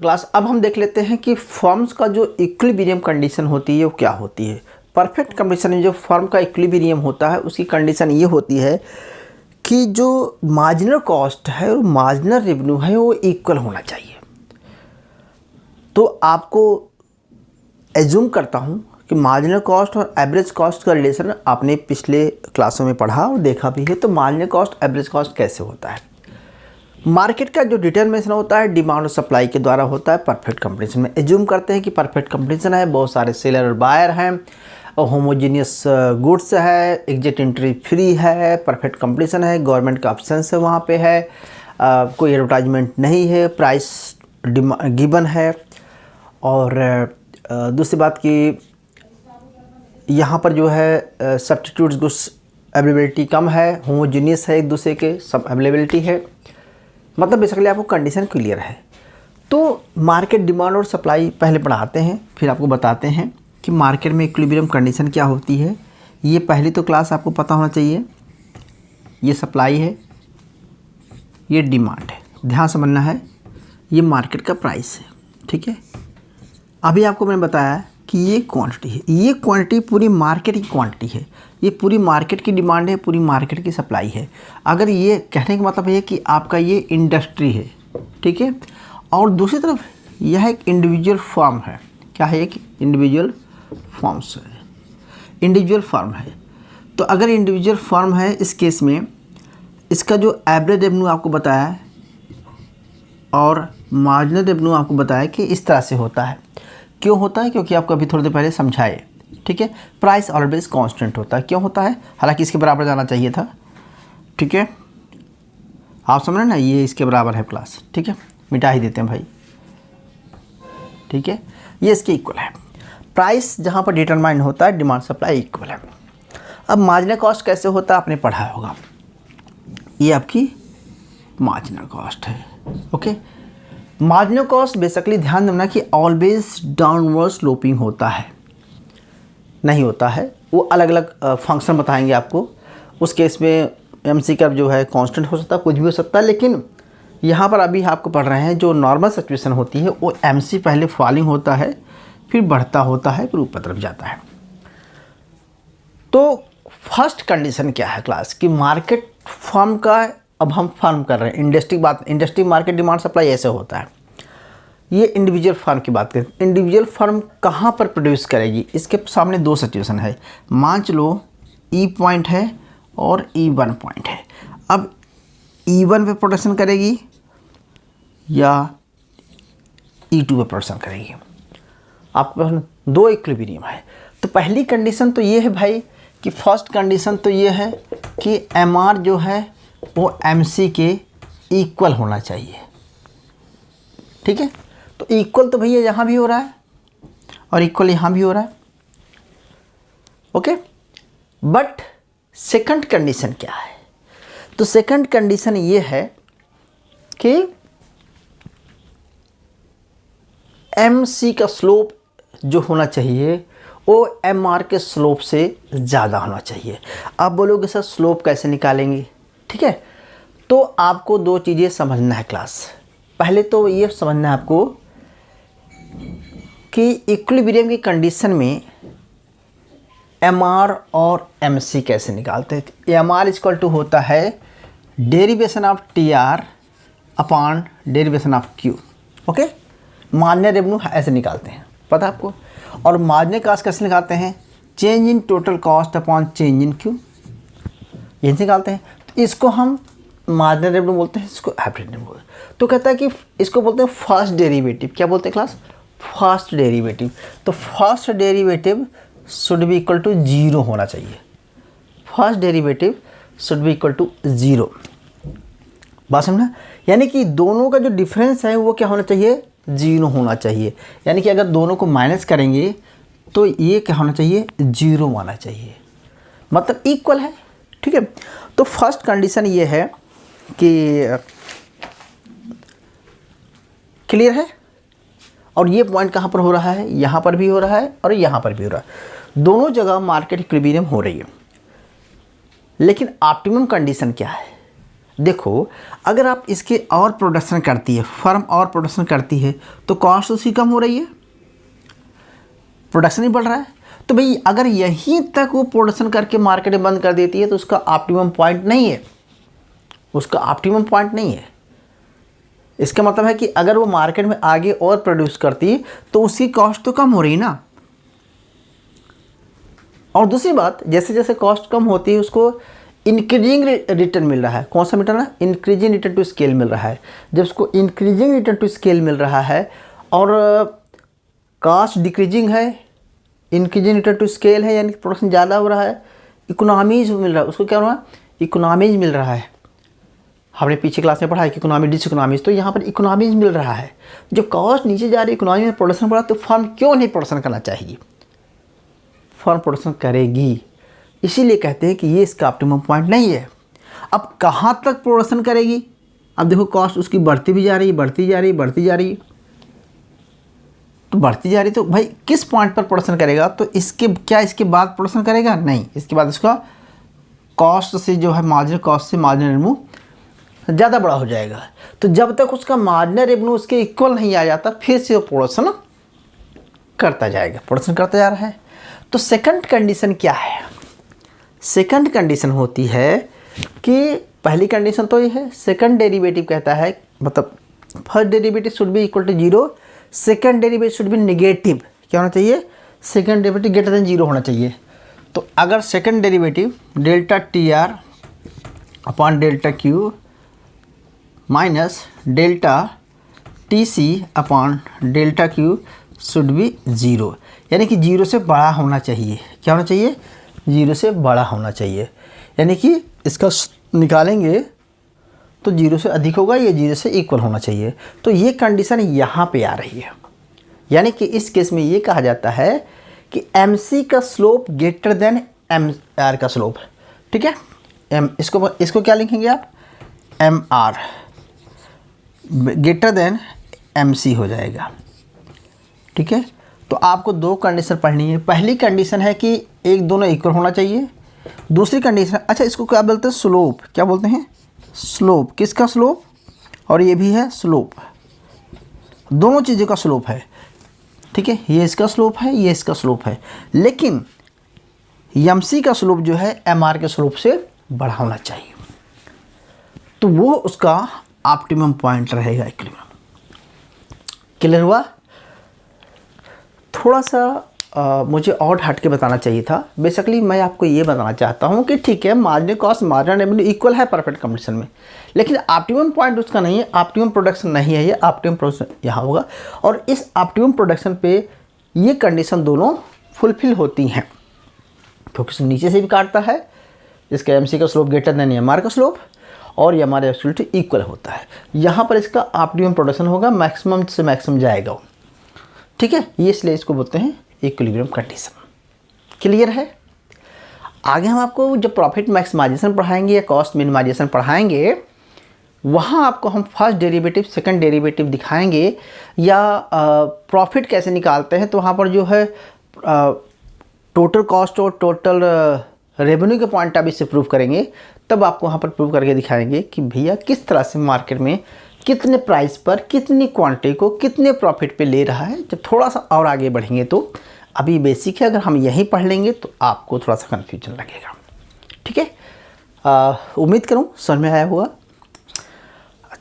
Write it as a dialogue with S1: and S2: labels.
S1: Class अब हम देख लेते हैं कि फॉर्म्स का जो इक्विलिब्रियम कंडीशन होती है वो क्या होती है। परफेक्ट कंडीशन में जो फॉर्म का इक्विलिब्रियम होता है उसकी कंडीशन ये होती है कि जो मार्जिनल कॉस्ट है और मार्जिनल रेवेन्यू है वो इक्वल होना चाहिए। तो आपको एज्यूम करता हूँ कि मार्जिनल कॉस्ट और एवरेज कॉस्ट का रिलेशन आपने पिछले क्लासों में पढ़ा और देखा भी है। तो मार्जिनल कॉस्ट एवरेज कॉस्ट कैसे होता है? मार्केट का जो डिटरमिनेशन होता है डिमांड और सप्लाई के द्वारा होता है परफेक्ट कंपटीशन में। एज्यूम करते हैं कि परफेक्ट कंपटीशन है, बहुत सारे सेलर और बायर हैं, होमोजीनियस गुड्स है, एग्जिट एंट्री फ्री है, परफेक्ट कंपटीशन है, गवर्नमेंट का ऑप्शंस है वहाँ पे है, कोई एडवर्टाइजमेंट नहीं है, प्राइस गिवन है। और दूसरी बात कि यहाँ पर जो है सब्स्टिट्यूट्स गुड्स अवेलेबिलिटी कम है, होमोजीनियस है, एक दूसरे के सब अवेलेबिलिटी है। मतलब बेसिकली आपको कंडीशन क्लियर है। तो मार्केट डिमांड और सप्लाई पहले पढ़ाते हैं, फिर आपको बताते हैं कि मार्केट में इक्विलिब्रियम कंडीशन क्या होती है। ये पहली तो क्लास आपको पता होना चाहिए। ये सप्लाई है, ये डिमांड है, ध्यान समझना है, ये मार्केट का प्राइस है, ठीक है। अभी आपको मैंने बताया कि ये क्वांटिटी है, ये क्वांटिटी पूरी मार्केट की क्वांटिटी है, ये पूरी मार्केट की डिमांड है, पूरी मार्केट की सप्लाई है। अगर ये कहने का मतलब है कि आपका ये इंडस्ट्री है, ठीक है, और दूसरी तरफ यह एक इंडिविजुअल फर्म है। क्या है? एक इंडिविजुअल फर्म्स है, इंडिविजुअल फर्म है। तो अगर इंडिविजुअल फर्म है, इस केस में इसका जो एवरेज रेवेन्यू आपको बताया है और मार्जिनल रेवेन्यू आपको बताया कि इस तरह से होता है। क्यों होता है? क्योंकि आपको अभी थोड़ी देर पहले समझाए, ठीक है। प्राइस ऑलवेज कांस्टेंट होता है। क्यों होता है? हालांकि इसके बराबर जाना चाहिए था, ठीक है। आप समझ रहे ना, ये इसके बराबर है प्लस, ठीक है, मिटा ही देते हैं भाई, ठीक है। ये इसके इक्वल है। प्राइस जहाँ पर डिटरमाइन होता है, डिमांड सप्लाई इक्वल है। अब मार्जिनल कॉस्ट कैसे होता है आपने पढ़ा होगा। ये आपकी मार्जिनल कॉस्ट है, ओके। मार्जिनल कॉस्ट बेसिकली ध्यान देना कि ऑलवेज डाउनवर्ड स्लोपिंग होता है, नहीं होता है। वो अलग अलग फंक्शन बताएंगे आपको। उस केस में एमसी कर्व जो है कांस्टेंट हो सकता है, कुछ भी हो सकता है। लेकिन यहाँ पर अभी आपको पढ़ रहे हैं जो नॉर्मल सिचुएशन होती है वो एमसी पहले फॉलिंग होता है, फिर बढ़ता होता है, फिर ऊपर तरफ जाता है। तो फर्स्ट कंडीशन क्या है क्लास की मार्केट फर्म का, अब हम फर्म कर रहे हैं इंडस्ट्री बात, इंडस्ट्री मार्केट डिमांड सप्लाई ऐसे होता है। ये इंडिविजुअल फर्म की बात करें, इंडिविजुअल फर्म कहाँ पर प्रोड्यूस करेगी, इसके सामने दो सिचुएशन है। मान चलो ई पॉइंट है और E1 पॉइंट है। अब E1 पे प्रोडक्शन करेगी या E2 पे प्रोडक्शन करेगी, आपके पास दो इक्विलिब्रियम है। तो पहली कंडीशन तो ये है भाई कि फर्स्ट कंडीशन तो ये है कि MR जो है वो MC के इक्वल होना चाहिए, ठीक है। तो इक्वल तो भैया यहाँ भी हो रहा है और इक्वल यहाँ भी हो रहा है, ओके। बट सेकंड कंडीशन क्या है? तो सेकंड कंडीशन ये है कि MC का स्लोप जो होना चाहिए वो MR के स्लोप से ज़्यादा होना चाहिए। आप बोलोगे सर स्लोप कैसे निकालेंगे, ठीक है। तो आपको दो चीज़ें समझना है क्लास। पहले तो ये समझना है आपको कि इक्विलिब्रियम की कंडीशन में MR और MC कैसे निकालते हैं। MR इक्वल टू होता है derivation of TR upon derivation of Q, okay. Marginal revenue ऐसे निकालते हैं, पता है आपको। और मार्जिनल कॉस्ट कैसे निकालते हैं? Change in total cost upon change in Q, ये निकालते हैं। तो इसको हम मार्जिनल रेवेन्यू बोलते हैं, इसको एवरेज रेवेन्यू बोलते हैं। तो कहता है कि इसको बोलते हैं फर्स्ट डेरिवेटिव। क्या बोलते हैं क्लास? First derivative. तो first derivative should be equal to 0 होना चाहिए। First derivative should be equal to 0, बात समझना। यानी कि दोनों का जो डिफरेंस है वो क्या होना चाहिए? 0 होना चाहिए। यानी कि अगर दोनों को माइनस करेंगे तो ये क्या होना चाहिए? 0 आना चाहिए, मतलब इक्वल है, ठीक है। तो फर्स्ट कंडीशन ये है कि क्लियर है। और ये पॉइंट कहाँ पर हो रहा है? यहाँ पर भी हो रहा है और यहाँ पर भी हो रहा है, दोनों जगह मार्केट इक्विलिब्रियम हो रही है। लेकिन ऑप्टिमम कंडीशन क्या है? देखो, अगर आप इसके और प्रोडक्शन करती है, फर्म और प्रोडक्शन करती है तो कॉस्ट उसकी कम हो रही है, प्रोडक्शन ही बढ़ रहा है। तो भाई अगर यहीं तक वो प्रोडक्शन करके मार्केट में बंद कर देती है तो उसका ऑप्टिमम पॉइंट नहीं है, उसका ऑप्टिमम पॉइंट नहीं है। इसका मतलब है कि अगर वो मार्केट में आगे और प्रोड्यूस करती तो उसकी कॉस्ट तो कम हो रही ना। और दूसरी बात, जैसे जैसे कॉस्ट कम होती है उसको इंक्रीजिंग रिटर्न मिल रहा है। कौन सा रिटर्न है? इंक्रीजिंग रिटर्न टू स्केल मिल रहा है। जब उसको इंक्रीजिंग रिटर्न टू स्केल मिल रहा है और कॉस्ट डिक्रीजिंग है, इंक्रीजिंग रिटर्न टू स्केल है, यानी प्रोडक्शन ज़्यादा हो रहा है, इकोनॉमीज मिल रहा है, उसको क्या हो रहा है? इकोनॉमीज मिल रहा है। हमने पीछे क्लास में पढ़ा है कि इकोनॉमी डिस इकोनॉमीज, तो यहाँ पर इकोनॉमीज मिल रहा है। जब कॉस्ट नीचे जा रही है, इकोनॉमी में प्रोडक्शन बढ़ा, तो फर्म क्यों नहीं प्रोडक्शन करना चाहिए? फर्म प्रोडक्शन करेगी। इसीलिए कहते हैं कि ये इसका ऑप्टिमम पॉइंट नहीं है। अब कहाँ तक प्रोडक्शन करेगी? अब देखो, कॉस्ट उसकी बढ़ती भी जा रही है, बढ़ती जा रही है, बढ़ती जा रही है, तो बढ़ती जा रही है, तो भाई किस पॉइंट पर प्रोडक्शन करेगा? तो इसके बाद प्रोडक्शन करेगा? नहीं, इसके बाद उसका कॉस्ट से जो है, मार्जिनल कॉस्ट से मार्जिनल रेवेन्यू ज़्यादा बड़ा हो जाएगा। तो जब तक उसका मार्जिनल रेवेन्यू उसके इक्वल नहीं आ जाता, फिर से वो प्रोडक्शन करता जाएगा, प्रोडक्शन करता जा रहा है। तो सेकंड कंडीशन क्या है? सेकंड कंडीशन होती है कि पहली कंडीशन तो ये है, सेकंड डेरिवेटिव कहता है, मतलब first derivative should be equal to zero, second derivative should be negative. क्या होना चाहिए? Second derivative greater than zero होना चाहिए। तो अगर second derivative delta T R upon delta Q minus delta T C upon delta Q should be zero, यानी कि zero से बड़ा होना चाहिए। क्या होना चाहिए? जीरो से बड़ा होना चाहिए। यानी कि इसका निकालेंगे तो जीरो से अधिक होगा, ये जीरो से इक्वल होना चाहिए। तो ये कंडीशन यहाँ पे आ रही है। यानी कि इस केस में ये कहा जाता है कि MC का स्लोप ग्रेटर देन MR का स्लोप। ठीक है, इसको क्या लिखेंगे आप? MR ग्रेटर देन MC हो जाएगा। ठीक है, तो आपको दो कंडीशन पढ़नी है। पहली कंडीशन है कि एक दोनों इक्वल होना चाहिए। दूसरी कंडीशन, अच्छा इसको क्या बोलते हैं? स्लोप। क्या बोलते हैं? स्लोप। किसका स्लोप? और ये भी है स्लोप, दोनों चीज़ों का स्लोप है। ठीक है, ये इसका स्लोप है, ये इसका स्लोप है, लेकिन MC का स्लोप जो है MR के स्लोप से बड़ा होना चाहिए, तो वो उसका ऑप्टिमम पॉइंट रहेगा, इक्विलिब्रियम। क्लियर हुआ? थोड़ा सा मुझे और हट के बताना चाहिए था। बेसिकली मैं आपको ये बताना चाहता हूँ कि ठीक है, marginal cost marginal revenue equal है परफेक्ट कंडीशन में, लेकिन ऑप्टिमम पॉइंट उसका नहीं है, ऑप्टिमम प्रोडक्शन नहीं है, ये ऑप्टिमम प्रोडक्शन यहाँ होगा। और इस ऑप्टिमम प्रोडक्शन पे ये कंडीशन दोनों फुलफिल होती हैं, क्योंकि नीचे से भी काटता है, इसका MC का स्लोप ग्रेटर देन MR का स्लोप, और ये हमारे एब्सोल्यूटली इक्वल होता है। यहाँ पर इसका ऑप्टिमम प्रोडक्शन होगा, मैक्सिमम से मैक्सिमम जाएगा। ठीक है, ये इसलिए इसको बोलते हैं इक्विलिब्रियम कंडीशन। क्लियर है? आगे हम आपको जब प्रॉफिट मैक्सिमाइजेशन पढ़ाएंगे या कॉस्ट मिनिमाइजेशन पढ़ाएंगे, वहाँ आपको हम फर्स्ट डेरिवेटिव सेकंड डेरिवेटिव दिखाएंगे, या प्रॉफिट कैसे निकालते हैं। तो वहाँ पर जो है टोटल कॉस्ट और टोटल रेवेन्यू के पॉइंट ऑफ व्यू से प्रूव करेंगे, तब आपको वहाँ पर प्रूव करके दिखाएंगे कि भैया किस तरह से मार्केट में कितने प्राइस पर कितनी क्वांटिटी को कितने प्रॉफिट पे ले रहा है। जब थोड़ा सा और आगे बढ़ेंगे, तो अभी बेसिक है, अगर हम यहीं पढ़ लेंगे तो आपको थोड़ा सा कन्फ्यूजन लगेगा। ठीक है, उम्मीद करूँ समझ में आया होगा।